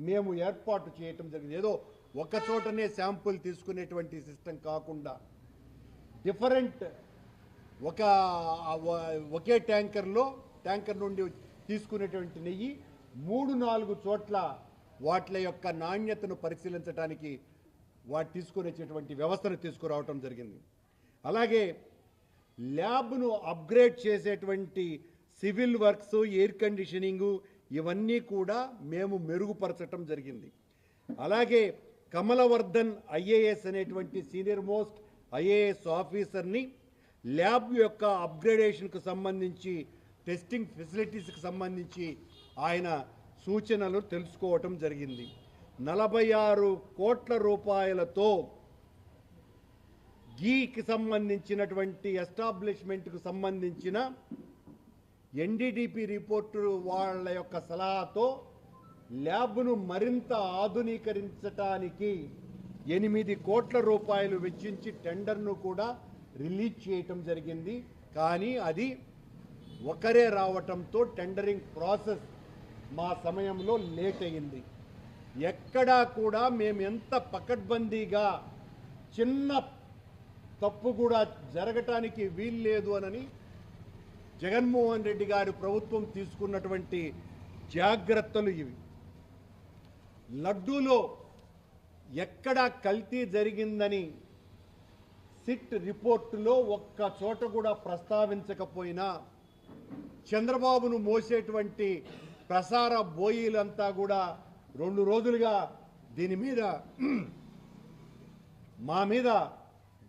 మేము ఏర్పాటు చేయటం జరిగింది. ఏదో ఒక చోటనే శాంపుల్ తీసుకునేటువంటి సిస్టమ్ కాకుండా డిఫరెంట్ ఒకే ట్యాంకర్ నుండి తీసుకునేటువంటి నెయ్యి 3-4 చోట్ల వాటి యొక్క నాణ్యతను పరిశీలించడానికి వాటి తీసుకునేటువంటి వ్యవస్థను తీసుకురావటం జరిగింది. అలాగే ల్యాబ్ను అప్గ్రేడ్ చేసేటువంటి సివిల్ వర్క్స్, ఎయిర్ కండిషనింగు ఇవన్నీ కూడా మేము మెరుగుపరచటం జరిగింది. అలాగే కమలవర్ధన్ ఐఏఎస్ అనేటువంటి సీనియర్ మోస్ట్ ఐఏఎస్ ఆఫీసర్ని ల్యాబ్ యొక్క అప్గ్రేడేషన్కు సంబంధించి, టెస్టింగ్ ఫెసిలిటీస్కి సంబంధించి ఆయన సూచనలు తెలుసుకోవటం జరిగింది. 46 కోట్ల రూపాయలతో గీకి సంబంధించినటువంటి ఎస్టాబ్లిష్మెంట్కు సంబంధించిన ఎన్డీడీపీ రిపోర్టు వాళ్ళ యొక్క సలహాతో ల్యాబ్ను మరింత ఆధునీకరించడానికి 8 కోట్ల రూపాయలు వెచ్చించి టెండర్ను కూడా రిలీజ్ చేయటం జరిగింది. కానీ అది ఒకరే రావటంతో టెండరింగ్ ప్రాసెస్ మా సమయంలో లేట్ అయింది. ఎక్కడా కూడా మేము ఎంత పకడ్బందీగా చిన్న తప్పు కూడా జరగటానికి వీల్లేదు అని జగన్మోహన్ రెడ్డి గారి ప్రభుత్వం తీసుకున్నటువంటి జాగ్రత్తలు ఇవి. లడ్డూలో ఎక్కడ కల్తీ జరిగిందని సిట్ రిపోర్టులో ఒక్క చోట కూడా ప్రస్తావించకపోయినా చంద్రబాబును మోసేటువంటి ప్రసార బోయీలంతా కూడా 2 రోజులుగా దీని మీద మా మీద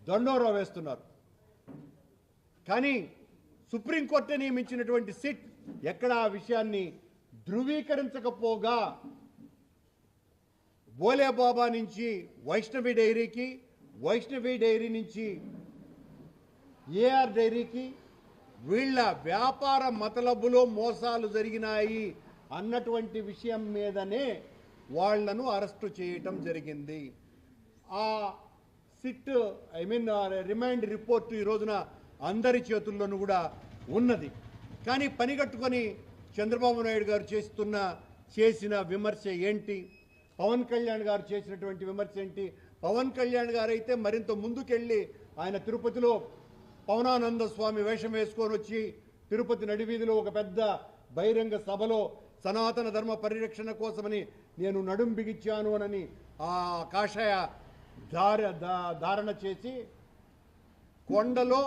దండోరా వేస్తున్నారు. కానీ సుప్రీంకోర్టు నియమించినటువంటి సిట్ ఎక్కడ ఆ విషయాన్ని ధృవీకరించకపోగా బోలేబాబా నుంచి వైష్ణవి డైరీకి, వైష్ణవి డైరీ నుంచి ఏఆర్ డైరీకి వీళ్ళ వ్యాపార మతలబులో మోసాలు జరిగినాయి అన్నటువంటి విషయం మీదనే వాళ్లను అరెస్టు చేయటం జరిగింది. ఆ సిట్ రిమైండ్ రిపోర్టు ఈ రోజున అందరి చేతుల్లోనూ కూడా ఉన్నది. కానీ పనిగట్టుకొని చంద్రబాబు నాయుడు గారు చేసిన విమర్శ ఏంటి, పవన్ కళ్యాణ్ గారు చేసినటువంటి విమర్శ ఏంటి? పవన్ కళ్యాణ్ గారు అయితే మరింత ముందుకెళ్ళి ఆయన తిరుపతిలో పవనానంద స్వామి వేషం వేసుకొని వచ్చి తిరుపతి నడివీధిలో ఒక పెద్ద బహిరంగ సభలో సనాతన ధర్మ పరిరక్షణ కోసమని నేను నడుం బిగించాను అని ఆ కాషాయ ధారణ చేసి కొండలో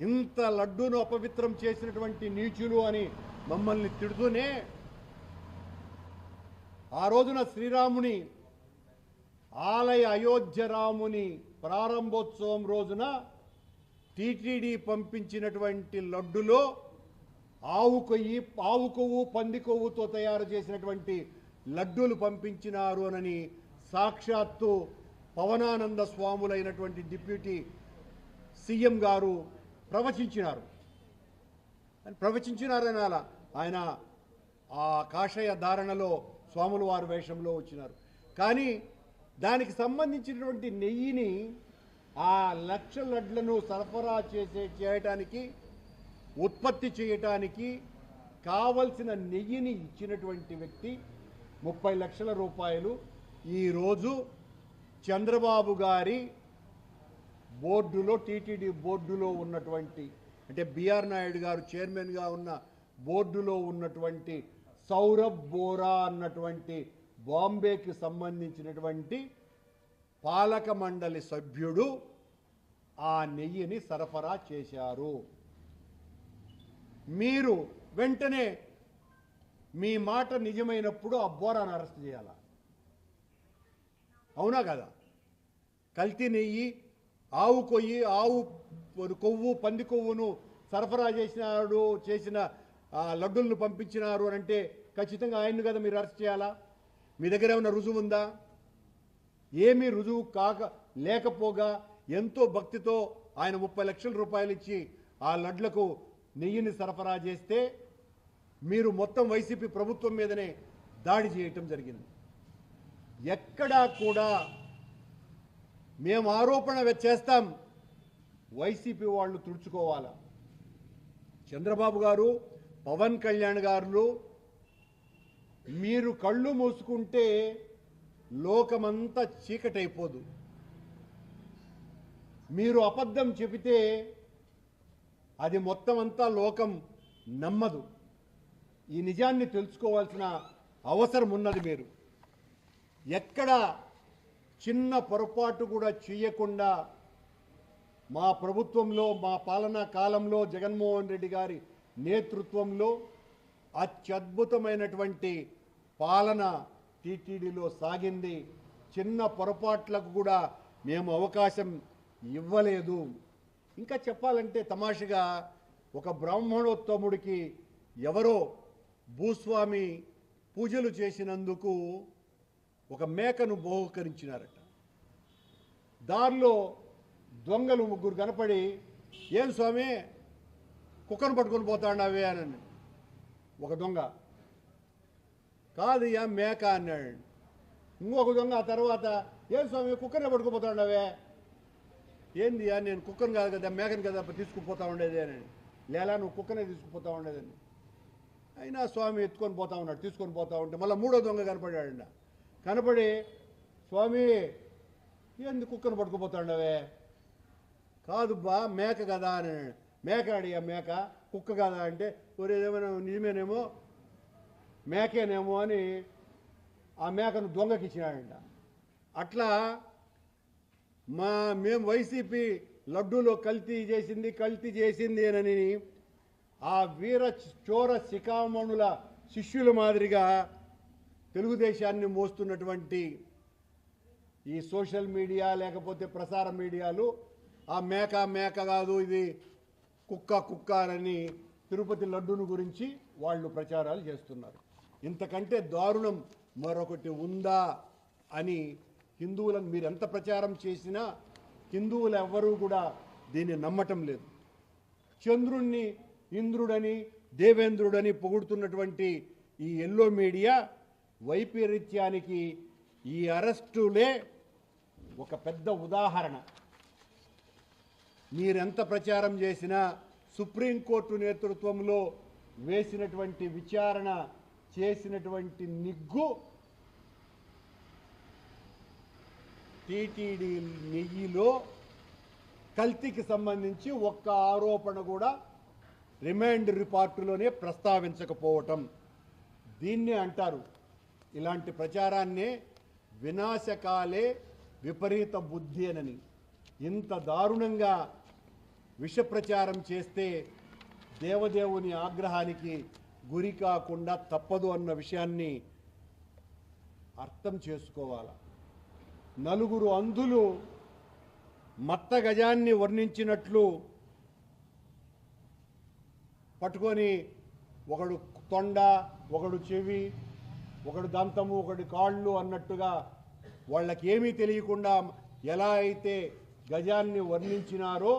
ఇంత లడ్డూను అపవిత్రం చేసినటువంటి నీచులు అని మమ్మల్ని తిడుతూనే ఆ రోజున శ్రీరాముని ఆలయ అయోధ్య రాముని ప్రారంభోత్సవం రోజున టీటీడీ పంపించినటువంటి లడ్డులో ఆవు కొవ్వు, పంది కొవ్వుతో తయారు చేసినటువంటి లడ్డూలు పంపించినారు అని సాక్షాత్తు పవనానంద స్వాములైనటువంటి డిప్యూటీ సీఎం గారు ప్రవచించినారని అలా ఆయన ఆ కాషాయ ధారణలో స్వాముల వారి వేషంలో వచ్చినారు. కానీ దానికి సంబంధించినటువంటి నెయ్యిని ఆ 1,00,000 లడ్లను సరఫరా చేయటానికి, ఉత్పత్తి చేయటానికి కావలసిన నెయ్యిని ఇచ్చినటువంటి వ్యక్తి 30 లక్షల రూపాయలు ఈరోజు చంద్రబాబు గారి బోర్డులో, టీటీడీ బోర్డులో ఉన్నటువంటి, అంటే బిఆర్ నాయుడు గారు చైర్మన్గా ఉన్న బోర్డులో ఉన్నటువంటి సౌరభ్ బోరా అన్నటువంటి బాంబేకి సంబంధించినటువంటి పాలక మండలి సభ్యుడు ఆ నెయ్యిని సరఫరా చేశారు. మీరు వెంటనే మీ మాట నిజమైనప్పుడు ఆ బోరాను అరెస్ట్ చేయాలా? అవునా కదా? కల్తీ నెయ్యి, ఆవు కొవ్వు, పంది కొవ్వును సరఫరా చేసిన లడ్డులను పంపించినారు అని అంటే ఖచ్చితంగా ఆయన్ను కదా మీరు అరెస్ట్ చేయాలా? మీ దగ్గర ఏమైనా రుజువు ఉందా? ఏమీ రుజువు లేకపోగా ఎంతో భక్తితో ఆయన 30 లక్షల రూపాయలు ఇచ్చి ఆ లడ్లకు నెయ్యిని సరఫరా చేస్తే మీరు మొత్తం వైసీపీ ప్రభుత్వం మీదనే దాడి చేయటం జరిగింది. ఎక్కడా కూడా మేము ఆరోపణ చేస్తాం, వైసీపీ వాళ్ళు తుడుచుకోవాలా. చంద్రబాబు గారు, పవన్ కళ్యాణ్ గారు మీరు కళ్ళు మూసుకుంటే లోకమంతా చీకటైపోదు. మీరు అబద్ధం చెబితే అది మొత్తం అంతా లోకం నమ్మదు. ఈ నిజాన్ని తెలుసుకోవాల్సిన అవసరం ఉన్నది. మీరు ఎక్కడ చిన్న పొరపాటు కూడా చేయకుండా మా ప్రభుత్వంలో, మా పాలనా కాలంలో జగన్మోహన్ రెడ్డి గారి నేతృత్వంలో అత్యద్భుతమైనటువంటి పాలన టీటీడీలో సాగింది. చిన్న పొరపాట్లకు కూడా మేము అవకాశం ఇవ్వలేదు. ఇంకా చెప్పాలంటే తమాషగా ఒక బ్రాహ్మణోత్తముడికి ఎవరో భూస్వామి పూజలు చేసినందుకు ఒక మేకను బహుకరించినారట. దారిలో దొంగలు ముగ్గురు కనపడి, ఏం స్వామి కుక్కను పట్టుకొని పోతాండావే అని ఒక దొంగ, కాదు మేక అన్నాడు. ఇంకొక దొంగ ఆ తర్వాత, ఏం స్వామి కుక్కనే పట్టుకుపోతాండావే, ఏంది నేను కుక్కను కాదు కదా మేకను కదా తీసుకుపోతా ఉండేది అని. లేలా నువ్వు కుక్కనే తీసుకుపోతా ఉండేదని. అయినా స్వామి ఎత్తుకొని పోతా ఉన్నాడు. తీసుకొని పోతా ఉంటే మళ్ళీ మూడో దొంగ కనపడాడంట. కనపడి, స్వామి ఏంది కుక్కను పట్టుకుపోతాండవే, కాదు బా మేక కదా అని. మేక అడిగా, మేక కుక్క కదా అంటే, ఒరేదేమైనా నిజమేనేమో మేకేనేమో అని ఆ మేకను దొంగకి ఇచ్చినాడంట. అట్లా మేము వైసీపీ లడ్డూలో కల్తీ చేసింది అని ఆ వీర చోర శిఖామణుల శిష్యుల మాదిరిగా తెలుగుదేశాన్ని మోస్తున్నటువంటి ఈ సోషల్ మీడియా లేకపోతే ప్రసార మీడియాలు ఆ మేక కాదు ఇది కుక్క అని తిరుపతి లడ్డూను గురించి వాళ్ళు ప్రచారాలు చేస్తున్నారు. ఇంతకంటే దారుణం మరొకటి ఉందా అని హిందువులను మీరు ఎంత ప్రచారం చేసినా హిందువులు ఎవ్వరూ కూడా దీన్ని నమ్మటం లేదు. చంద్రుణ్ణి ఇంద్రుడని దేవేంద్రుడని పొగుడుతున్నటువంటి ఈ ఎల్లో మీడియా వైపరీత్యానికి ఈ అరెస్టులే ఒక పెద్ద ఉదాహరణ. మీరెంత ప్రచారం చేసినా సుప్రీంకోర్టు నేతృత్వంలో వేసినటువంటి విచారణ చేసినటువంటి నిగ్గు టీటీడీ నెయ్యిలో కల్తీకి సంబంధించి ఒక్క ఆరోపణ కూడా రిమాండ్ రిపోర్టులోనే ప్రస్తావించకపోవటం. దీన్నే అంటారు, ఇలాంటి ప్రచారాన్నే వినాశకాలే విపరీత బుద్ధి అని. ఇంత దారుణంగా విష ప్రచారం చేస్తే దేవదేవుని ఆగ్రహానికి గురి కాకుండా తప్పదు అన్న విషయాన్ని అర్థం చేసుకోవాలి. నలుగురు అంధులు మత్త గజాన్ని వర్ణించినట్లు పట్టుకొని ఒకడు తొండ, ఒకడు చెవి, ఒకడు దంతము, ఒకడు కాళ్ళు అన్నట్టుగా వాళ్ళకి ఏమీ తెలియకుండా ఎలా అయితే గజాన్ని వర్ణించినారో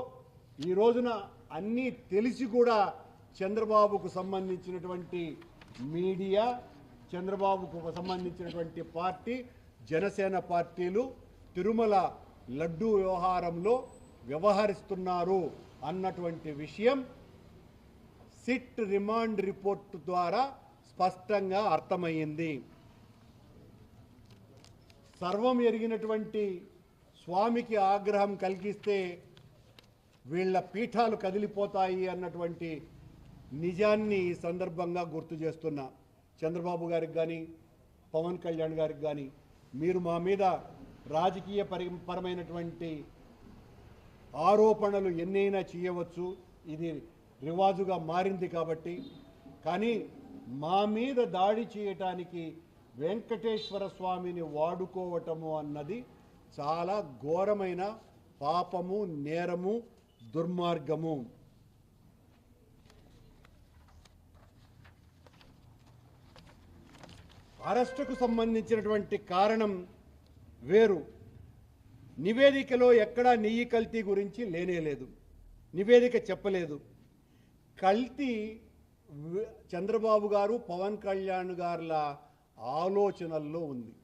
ఈ రోజున అన్నీ తెలిసి కూడా చంద్రబాబుకు సంబంధించినటువంటి మీడియా, చంద్రబాబుకు సంబంధించినటువంటి పార్టీ, జనసేన పార్టీలు తిరుమల లడ్డూ వ్యవహారంలో వ్యవహరిస్తున్నారు అన్నటువంటి విషయం సిట్ రిమాండ్ రిపోర్టు ద్వారా స్పష్టంగా అర్థమయ్యింది. సర్వం ఎరిగినటువంటి స్వామికి ఆగ్రహం కలిగిస్తే వీళ్ళ పీఠాలు కదిలిపోతాయి అన్నటువంటి నిజాన్ని ఈ సందర్భంగా గుర్తు చేస్తున్నా. చంద్రబాబు గారికి కానీ పవన్ కళ్యాణ్ గారికి కానీ, మీరు మా మీద రాజకీయ పరమైనటువంటి ఆరోపణలు ఎన్నైనా చేయవచ్చు, ఇది రివాజుగా మారింది కాబట్టి. కానీ మా మీద దాడి చేయటానికి వెంకటేశ్వర స్వామిని వాడుకోవటము అన్నది చాలా ఘోరమైన పాపము, నేరము, దుర్మార్గము. అరెస్టుకు సంబంధించినటువంటి కారణం వేరు. నివేదికలో ఎక్కడా నెయ్యి కల్తీ గురించి లేనేలేదు, నివేదిక చెప్పలేదు. కల్తీ చంద్రబాబు గారు, పవన్ కళ్యాణ్ గారుల ఆలోచనల్లో ఉంది.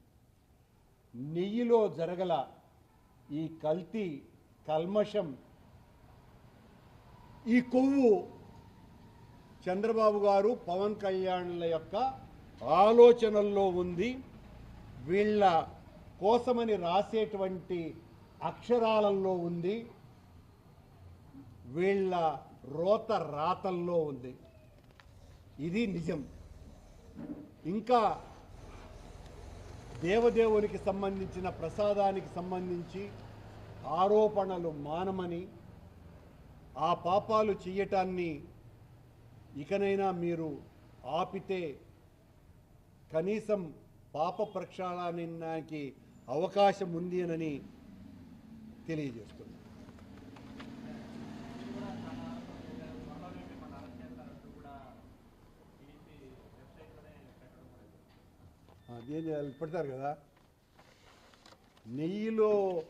నెయ్యిలో జరగల ఈ కల్తీ, కల్మషం, ఈ కొవ్వు చంద్రబాబు గారు, పవన్ కళ్యాణ్ల యొక్క ఆలోచనల్లో ఉంది. వీళ్ళ కోసమని రాసేటువంటి అక్షరాలలో ఉంది. వీళ్ళ రోత రాతల్లో ఉంది. ఇది నిజం. ఇంకా దేవదేవునికి సంబంధించిన ప్రసాదానికి సంబంధించి ఆరోపణలు మానమని, ఆ పాపాలు చేయటాన్ని ఇకనైనా మీరు ఆపితే కనీసం పాప ప్రక్షాళనానికి అవకాశం ఉంది అని తెలియజేస్తుంది. ఏం చేయాలి, పెడతారు కదా. నెయ్యిలో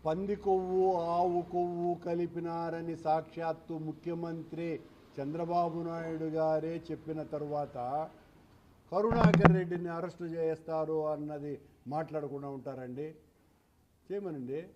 పంది కొవ్వు ఆవు కొవ్వు కలిపినారని సాక్షాత్తు ముఖ్యమంత్రి చంద్రబాబు నాయుడు గారే చెప్పిన తరువాత కరుణాకర్ రెడ్డిని అరెస్టు చేస్తారు అన్నది మాట్లాడకుండా ఉంటారండి? చేయమనండి.